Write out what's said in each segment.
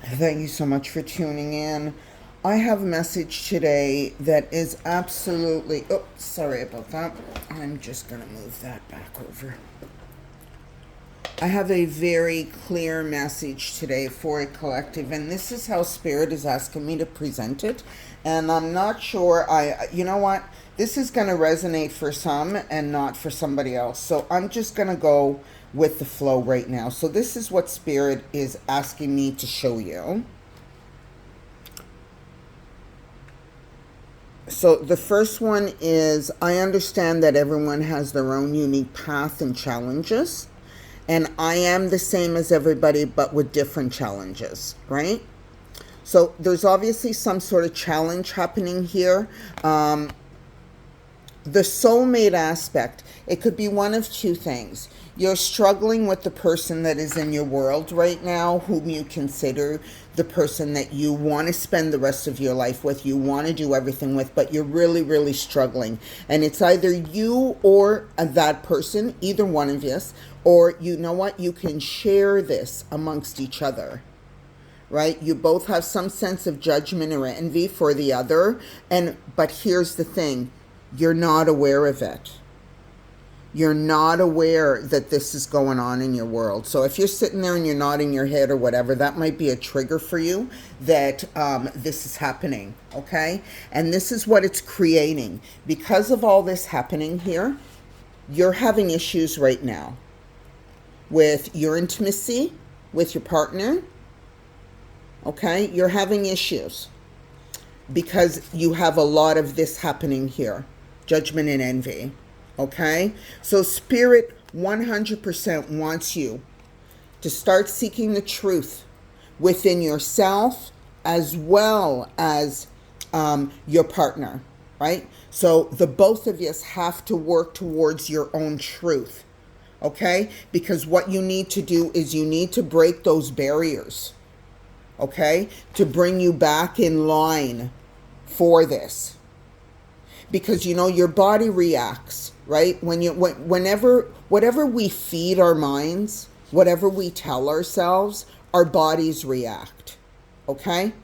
Thank you so much for tuning in. I have a message today that is absolutely. Oh, sorry about that. I'm just going to move that back over. I have a very clear message today for a collective, and this is how Spirit is asking me to present it. And I'm not sure, you know what? This is going to resonate for some and not for somebody else. So I'm just going to go with the flow right now. So this is what Spirit is asking me to show you. So the first one is, I understand that everyone has their own unique path and challenges. And I am the same as everybody, but with different challenges, right? So there's obviously some sort of challenge happening here. The soulmate aspect, it could be one of two things. You're struggling with the person that is in your world right now, whom you consider the person that you want to spend the rest of your life with, you want to do everything with, but you're really, really struggling. And it's either you or that person, either one of us, or you know what, you can share this amongst each other. Right? You both have some sense of judgment or envy for the other, but here's the thing. You're not aware of it. You're not aware that this is going on in your world. So if you're sitting there and you're nodding your head or whatever, that might be a trigger for you that this is happening, okay? And this is what it's creating. Because of all this happening here, you're having issues right now with your intimacy, with your partner, okay? You're having issues because you have a lot of this happening here. Judgment and envy. Okay? So Spirit 100% wants you to start seeking the truth within yourself as well as your partner, right? So the both of us have to work towards your own truth. Okay? Because what you need to do is you need to break those barriers. Okay? To bring you back in line for this. Because your body reacts, right? Whatever we feed our minds, whatever we tell ourselves, our bodies react. Okay?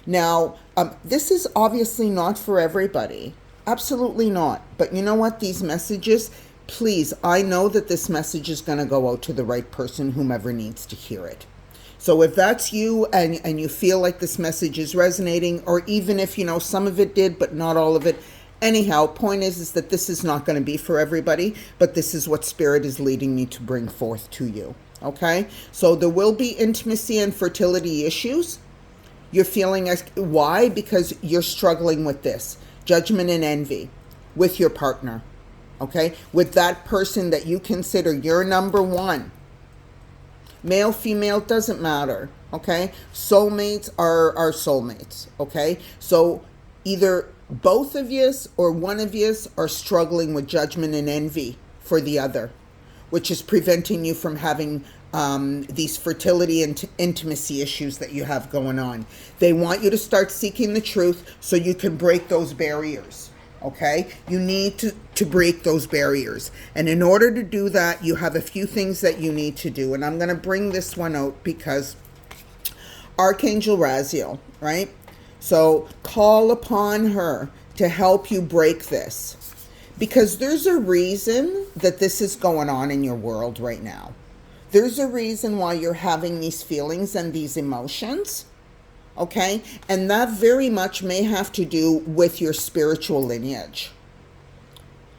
Now, this is obviously not for everybody. Absolutely not. But you know what? These messages, please, I know that this message is going to go out to the right person, whomever needs to hear it. So if that's you and you feel like this message is resonating, or even if, some of it did, but not all of it, anyhow, point is that this is not going to be for everybody, but this is what Spirit is leading me to bring forth to you. Okay? So there will be intimacy and fertility issues. You're feeling why? Because you're struggling with this. Judgment and envy with your partner. Okay? With that person that you consider your number one. Male, female, doesn't matter. Okay? Soulmates are soulmates. Okay? So either both of yous or one of yous are struggling with judgment and envy for the other, which is preventing you from having these fertility and intimacy issues that you have going on. They want you to start seeking the truth so you can break those barriers. Okay? You need to break those barriers. And in order to do that, you have a few things that you need to do. And I'm going to bring this one out because Archangel Raziel, right? So call upon her to help you break this. Because there's a reason that this is going on in your world right now. There's a reason why you're having these feelings and these emotions. Okay? And that very much may have to do with your spiritual lineage.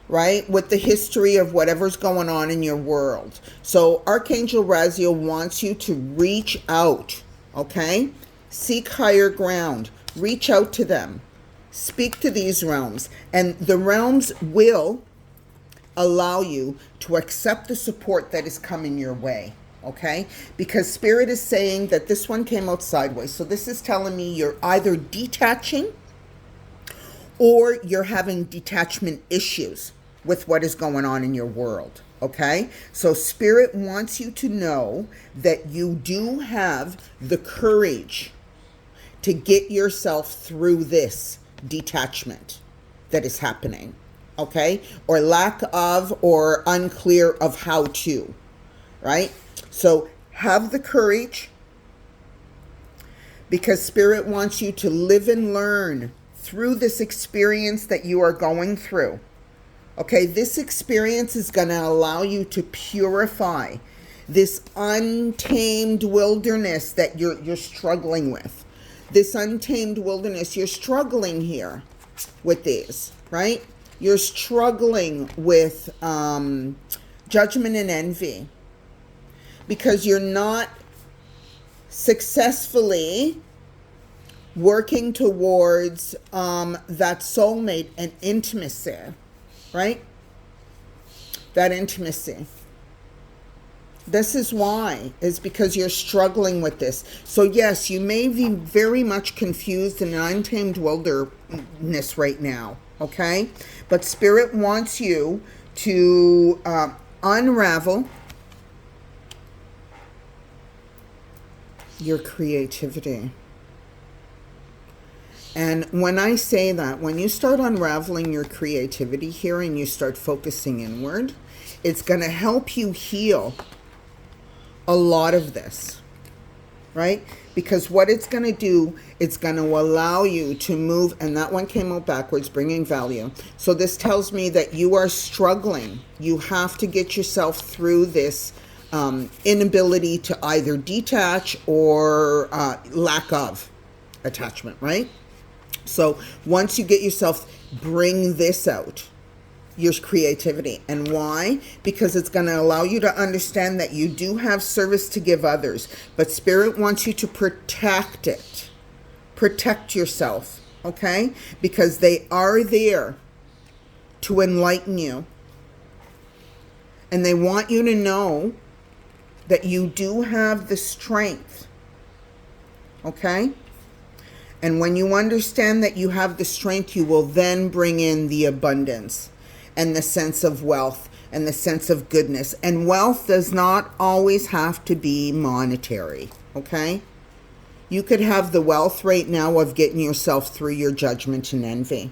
Right? With the history of whatever's going on in your world. So Archangel Raziel wants you to reach out. Okay? Seek higher ground. Reach out to them. Speak to these realms. And the realms will allow you to accept the support that is coming your way. Okay? Because Spirit is saying that this one came out sideways. So this is telling me you're either detaching or you're having detachment issues with what is going on in your world. Okay? So Spirit wants you to know that you do have the courage to get yourself through this detachment that is happening, okay? Or lack of, or unclear of how to, right? So have the courage because Spirit wants you to live and learn through this experience that you are going through. Okay, this experience is going to allow you to purify this untamed wilderness that you're struggling with. This untamed wilderness, you're struggling here with these, right? You're struggling with judgment and envy because you're not successfully working towards that soulmate and intimacy, right? That intimacy. This is why, is because you're struggling with this. So yes, you may be very much confused in an untamed wilderness right now, okay? But Spirit wants you to unravel your creativity. And when I say that, when you start unraveling your creativity here and you start focusing inward, it's going to help you heal a lot of this, right? Because what it's going to do, it's going to allow you to move, and that one came out backwards, bringing value. So this tells me that you are struggling. You have to get yourself through this inability to either detach or lack of attachment, right? So once you get yourself, bring this out, your creativity. And why? Because it's going to allow you to understand that you do have service to give others, but Spirit wants you to protect it. Protect yourself, okay? Because they are there to enlighten you. And they want you to know that you do have the strength, okay? And when you understand that you have the strength, you will then bring in the abundance and the sense of wealth and the sense of goodness. And wealth does not always have to be monetary, okay? You could have the wealth right now of getting yourself through your judgment and envy,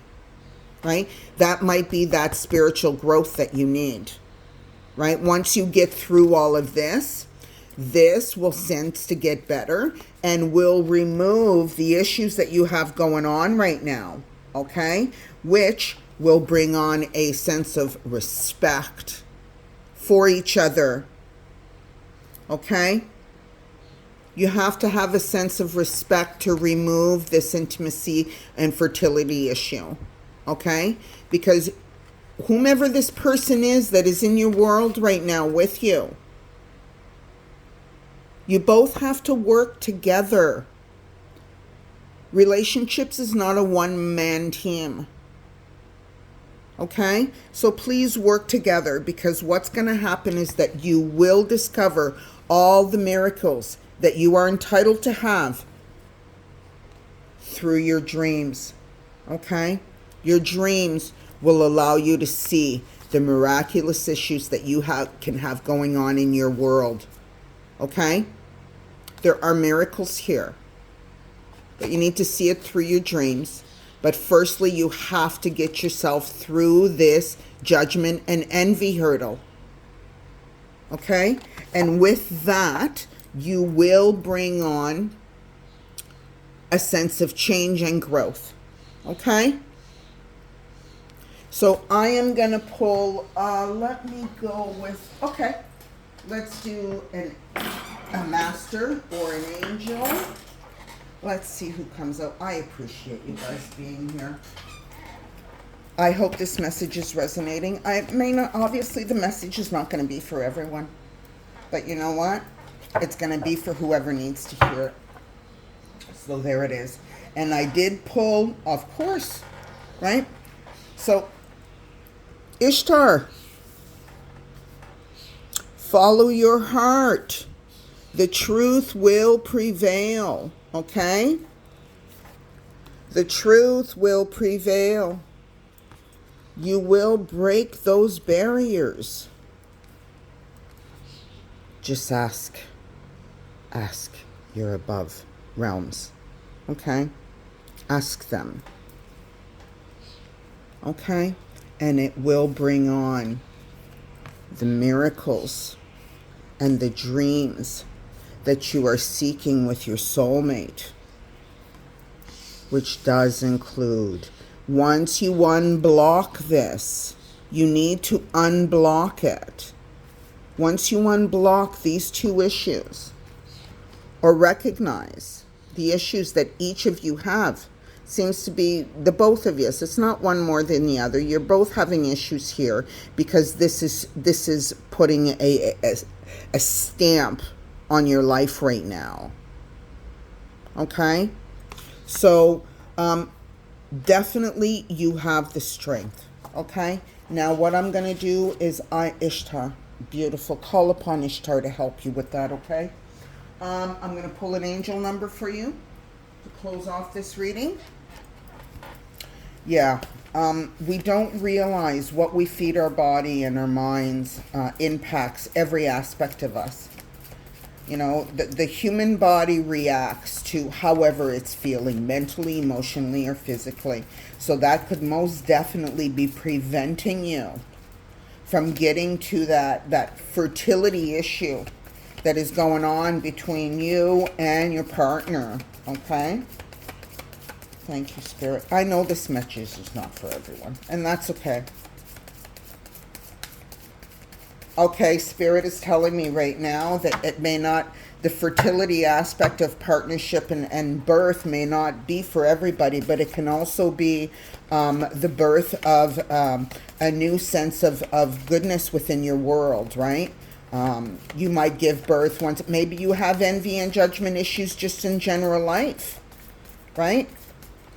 right? That might be that spiritual growth that you need, right? Once you get through all of this, this will sense to get better and will remove the issues that you have going on right now, okay? Which will bring on a sense of respect for each other, okay? You have to have a sense of respect to remove this intimacy and fertility issue, okay? Because whomever this person is that is in your world right now with you, you both have to work together. Relationships is not a one-man team. Okay? So please work together, because what's going to happen is that you will discover all the miracles that you are entitled to have through your dreams. Okay? Your dreams will allow you to see the miraculous issues that you can have going on in your world. Okay? There are miracles here, but you need to see it through your dreams. But firstly, you have to get yourself through this judgment and envy hurdle. Okay? And with that, you will bring on a sense of change and growth. Okay? So I am going to pull, let me go with, okay, let's do a master or an angel. Let's see who comes out. I appreciate you guys being here. I hope this message is resonating. I may not, obviously the message is not going to be for everyone. But you know what? It's going to be for whoever needs to hear it. So there it is. And I did pull, of course, right? So, Ishtar, follow your heart. The truth will prevail. Okay? The truth will prevail. You will break those barriers. Just ask. Ask your above realms. Okay? Ask them. Okay? And it will bring on the miracles and the dreams that you are seeking with your soulmate. which does include, once you unblock this, you need to unblock it. Once you unblock these two issues, or recognize the issues that each of you have, seems to be the both of you. So it's not one more than the other. You're both having issues here because this is putting a stamp on your life right now. Okay? So definitely you have the strength. Okay? Now what I'm going to do is Ishtar, beautiful, call upon Ishtar to help you with that, okay? I'm going to pull an angel number for you to close off this reading. Yeah, we don't realize what we feed our body and our minds impacts every aspect of us. You know, the human body reacts to however it's feeling, mentally, emotionally, or physically. So that could most definitely be preventing you from getting to that fertility issue that is going on between you and your partner, okay? Thank you, Spirit. I know this message is not for everyone, and that's okay. Okay, Spirit is telling me right now that it may not, the fertility aspect of partnership and birth may not be for everybody, but it can also be the birth of a new sense of goodness within your world, right? You might give birth once, maybe you have envy and judgment issues just in general life, right?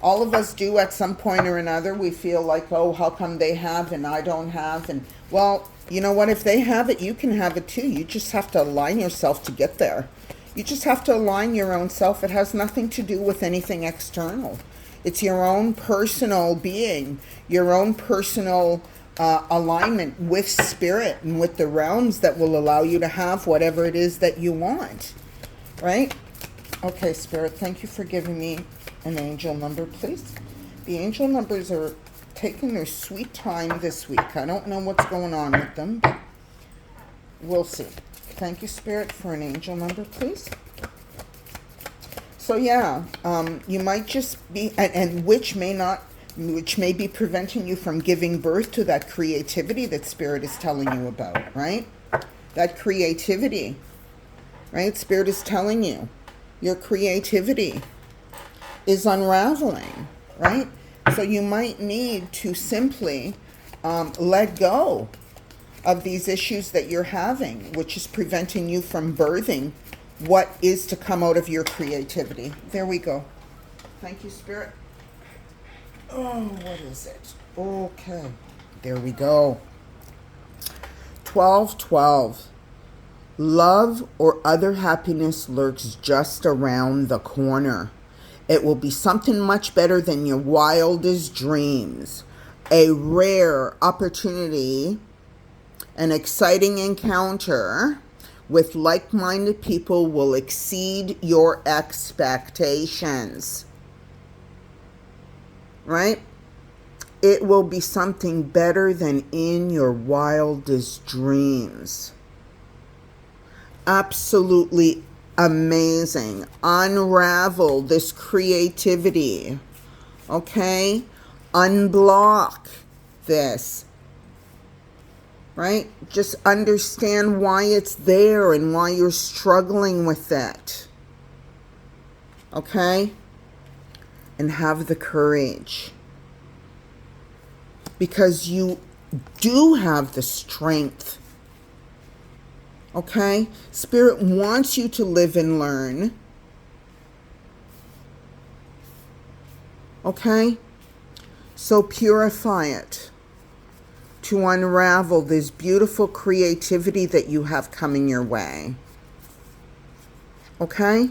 All of us do at some point or another. We feel like, oh, how come they have and I don't have? And, well, you know what? If they have it, you can have it too. You just have to align yourself to get there. You just have to align your own self. It has nothing to do with anything external. It's your own personal being, your own personal alignment with spirit and with the realms that will allow you to have whatever it is that you want, right? Okay, Spirit, thank you for giving me an angel number, please. The angel numbers are taking their sweet time this week. I don't know what's going on with them, but we'll see. Thank you, Spirit, for an angel number, please. So yeah, you might just be, and which may be preventing you from giving birth to that creativity that Spirit is telling you about, right? That creativity, right? Spirit is telling you your creativity is unraveling, right? So you might need to simply let go of these issues that you're having, which is preventing you from birthing what is to come out of your creativity. There we go. Thank you, Spirit. Oh, what is it? Okay. There we go. 12:12. Love or other happiness lurks just around the corner. It will be something much better than your wildest dreams. A rare opportunity, an exciting encounter with like-minded people will exceed your expectations. Right? It will be something better than in your wildest dreams. Absolutely amazing. Unravel this creativity. Okay? Unblock this. Right? Just understand why it's there and why you're struggling with it. Okay? And have the courage. Because you do have the strength. Okay? Spirit wants you to live and learn. Okay? So purify it to unravel this beautiful creativity that you have coming your way. Okay?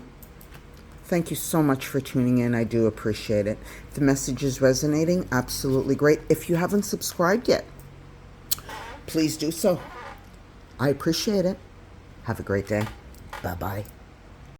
Thank you so much for tuning in. I do appreciate it. If the message is resonating, absolutely great. If you haven't subscribed yet, please do so. I appreciate it. Have a great day. Bye-bye.